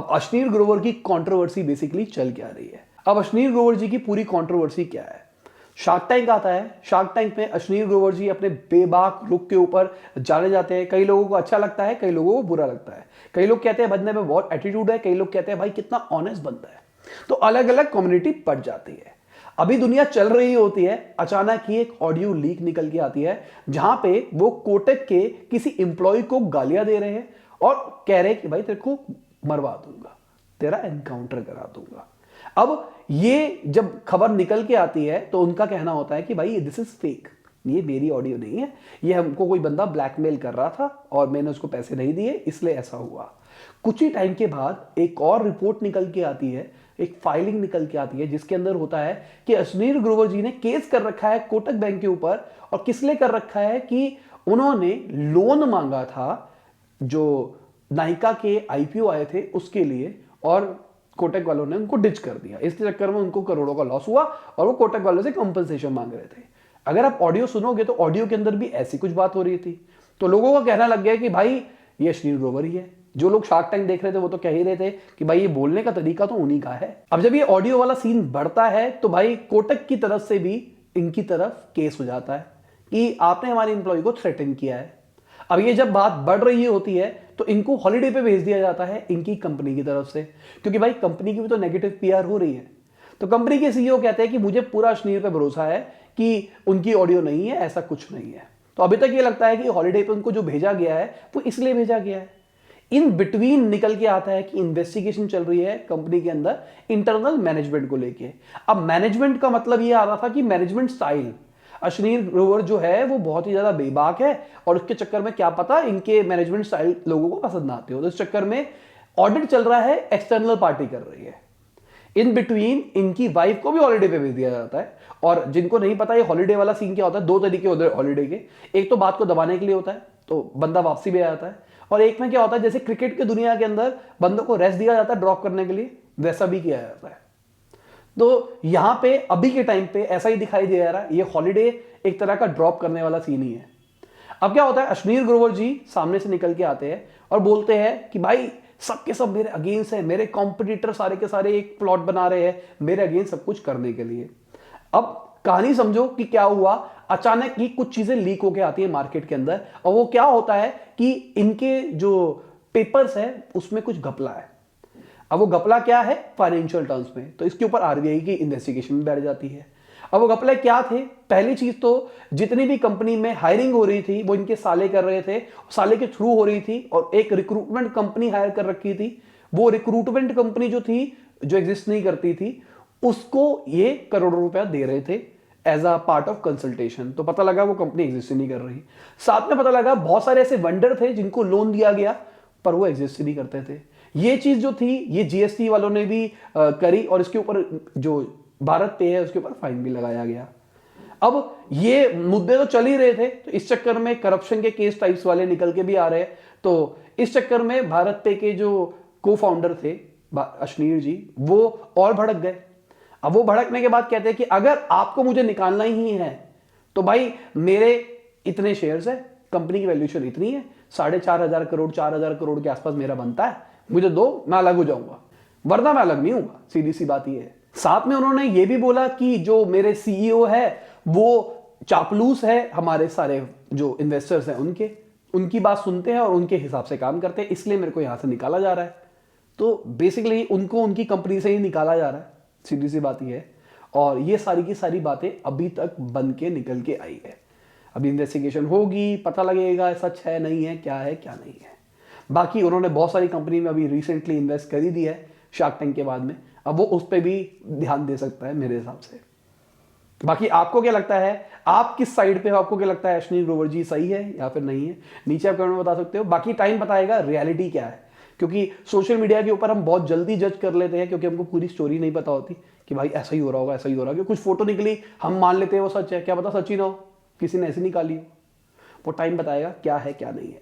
अब अश्नीर ग्रोवर की controversy basically चल क्या रही है। अब अश्नीर ग्रोवर जी की पूरी कंट्रोवर्सी क्या है। शार्क टैंक आता है, शार्क टैंक में अश्नीर ग्रोवर जी अपने बेबाक लुक के ऊपर जाने जाते हैं। कई लोगों को अच्छा लगता है, कई लोगों को बुरा लगता है। कई लोग कहते हैं बंदे में बहुत एटीट्यूड है, कई लोग कहते हैं भाई कितना ऑनेस्ट बंदा है। तो अलग अलग कम्युनिटी बढ़ जाती है। अभी दुनिया चल रही होती है, अचानक ही एक ऑडियो लीक निकल के आती है जहां पे वो कोटक के किसी एम्प्लॉय को गालियां दे रहे हैं और कह रहे हैं कि भाई तेरे को मरवा दूंगा, तेरा एनकाउंटर करा दूंगा। अब ये जब खबर निकल के आती है तो उनका कहना होता है कि भाई दिस इज फेक, ये मेरी ऑडियो नहीं है, ये हमको कोई बंदा ब्लैकमेल कर रहा था और मैंने उसको पैसे नहीं दिए इसलिए ऐसा हुआ। कुछ ही टाइम के बाद एक और रिपोर्ट निकल के आती है, एक फाइलिंग निकल के आती है जिसके अंदर होता है कि अश्नीर ग्रोवर जी ने केस कर रखा है कोटक बैंक के ऊपर। और किस लिए कर रखा है कि उन्होंने लोन मांगा था जो नायका के आईपीओ आए थे उसके लिए, और कोटक वालों ने उनको डिच कर दिया। इसके चक्कर में उनको करोड़ों का लॉस हुआ और वो कोटक वालों से कंपनसेशन मांग रहे थे। अगर आप ऑडियो सुनोगे तो ऑडियो के अंदर भी ऐसी कुछ बात हो रही थी। तो लोगों का कहना लग गया कि भाई ये अश्नीर ग्रोवर ही है। जो लोग शार्क टैंक देख रहे थे वो तो कह ही रहे थे कि भाई ये बोलने का तरीका तो उन्हीं का है। अब जब ये ऑडियो वाला सीन बढ़ता है तो भाई कोटक की तरफ से भी इनकी तरफ केस हो जाता है कि आपने हमारे एम्प्लॉय को थ्रेटन किया है। अब ये जब बात बढ़ रही होती है तो इनको हॉलिडे पे भेज दिया जाता है इनकी कंपनी की तरफ से, क्योंकि भाई कंपनी की भी तो नेगेटिव पीआर हो रही है। तो कंपनी के सीईओ कहते हैं कि मुझे पूरा अश्नीर पे भरोसा है कि उनकी ऑडियो नहीं है, ऐसा कुछ नहीं है। तो अभी तक ये लगता है कि हॉलिडे पे उनको जो भेजा गया है वो इसलिए भेजा गया है। इन बिटवीन निकल के आता है कि इन्वेस्टिगेशन चल रही है कंपनी के अंदर इंटरनल मैनेजमेंट को लेके। अब मैनेजमेंट का मतलब ये आ रहा था कि मैनेजमेंट स्टाइल, अश्नीर ग्रोवर जो है वो बहुत ही ज्यादा बेबाक है और उसके चक्कर में क्या पता इनके मैनेजमेंट स्टाइल लोगों को पसंद ना आते हो। तो इस चक्कर में ऑडिट चल रहा है, एक्सटर्नल पार्टी कर रही है। इन बिटवीन इनकी वाइफ को भी हॉलिडे पे भेज दिया जाता है। और जिनको नहीं पता ये हॉलिडे वाला सीन क्या होता है, दो तरीके होते हैं हॉलिडे के। एक तो बात को दबाने के लिए होता है तो बंदा वापसी भी आ जाता है, और एक में क्या होता है जैसे क्रिकेट की दुनिया के अंदर बंदों को रेस्ट दिया जाता है ड्रॉप करने के लिए, वैसा भी किया जाता है। तो यहां पे अभी के टाइम पे ऐसा ही दिखाई दे रहा है, ये हॉलिडे एक तरह का ड्रॉप करने वाला सीन ही है। अब क्या होता है, अश्नीर ग्रोवर जी सामने से निकल के आते हैं और बोलते हैं कि भाई सबके सब मेरे अगेंस्ट है, मेरे कॉम्पिटिटर सारे के सारे एक प्लॉट बना रहे हैं मेरे अगेंस्ट सब कुछ करने के लिए। अब कहानी समझो कि क्या हुआ। अचानक ही कुछ चीजें लीक होके आती है मार्केट के अंदर, और वो क्या होता है कि इनके जो पेपर्स है उसमें कुछ घपला है। अब वो घपला क्या है फाइनेंशियल टर्म्स में, तो इसके ऊपर आरबीआई की इन्वेस्टिगेशन में बैठ जाती है। अब वो घपला क्या थे, पहली चीज तो जितनी भी कंपनी में हायरिंग हो रही थी वो इनके साले कर रहे थे, साले के थ्रू हो रही थी, और एक रिक्रूटमेंट कंपनी हायर कर रखी थी। वो रिक्रूटमेंट कंपनी जो थी, जो एग्जिस्ट नहीं करती थी, उसको ये करोड़ों रुपया दे रहे थे as a part of consultation. तो पता लगा वो कंपनी एग्जिस्ट नहीं कर रही। साथ में पता लगा बहुत सारे ऐसे वेंडर थे जिनको लोन दिया गया पर वो एग्जिस्ट नहीं करते थे। ये चीज जो थी ये जीएसटी वालों ने भी करी, और इसके ऊपर जो भारत पे है उसके ऊपर फाइन भी लगाया गया। अब ये मुद्दे तो चल ही रहे थे, तो इस चक्कर में करप्शन के केस टाइप्स वाले निकल के भी आ रहे हैं। तो इस चक्कर में भारत पे के जो को फाउंडर थे अश्नीर जी, वो और भड़क गए। अब वो भड़कने के बाद कहते हैं कि अगर आपको मुझे निकालना ही है तो भाई मेरे इतने शेयर्स है, कंपनी की वैल्यूएशन इतनी है, 4,500 करोड़ 4,000 करोड़ के आसपास मेरा बनता है, मुझे दो, मैं अलग हो जाऊंगा, वरना मैं अलग नहीं हूंगा। सीधी सी बात ये है। साथ में उन्होंने ये भी बोला कि जो मेरे सीईओ है वो चापलूस है, हमारे सारे जो इन्वेस्टर्स हैं उनकी बात सुनते हैं और उनके हिसाब से काम करते हैं, इसलिए मेरे को यहां से निकाला जा रहा है। तो बेसिकली उनको उनकी कंपनी से ही निकाला जा रहा है, सीधी सी बात ये है। और ये सारी की सारी बातें अभी तक बन के निकल के आई है। अभी इन्वेस्टिगेशन होगी, पता लगेगा सच है नहीं है, क्या है क्या नहीं है। बाकी उन्होंने बहुत सारी कंपनी में अभी रिसेंटली इन्वेस्ट कर ही दिया है शार्क टैंक के बाद में, अब वो उस पर भी ध्यान दे सकता है मेरे हिसाब से। बाकी आपको क्या लगता है, आप किस साइड पे हो, आपको क्या लगता है अश्नीर ग्रोवर जी सही है या फिर नहीं है, नीचे आप कमेंट में बता सकते हो। बाकी टाइम बताएगा रियलिटी क्या है, क्योंकि सोशल मीडिया के ऊपर हम बहुत जल्दी जज कर लेते हैं क्योंकि हमको पूरी स्टोरी नहीं पता होती कि भाई ऐसा ही हो रहा होगा, ऐसा ही हो रहा होगा। कुछ फोटो निकली हम मान लेते हैं वो सच है, क्या पता सच ही ना हो, किसी ने ऐसे निकाली हो। वो टाइम बताएगा क्या है क्या नहीं है।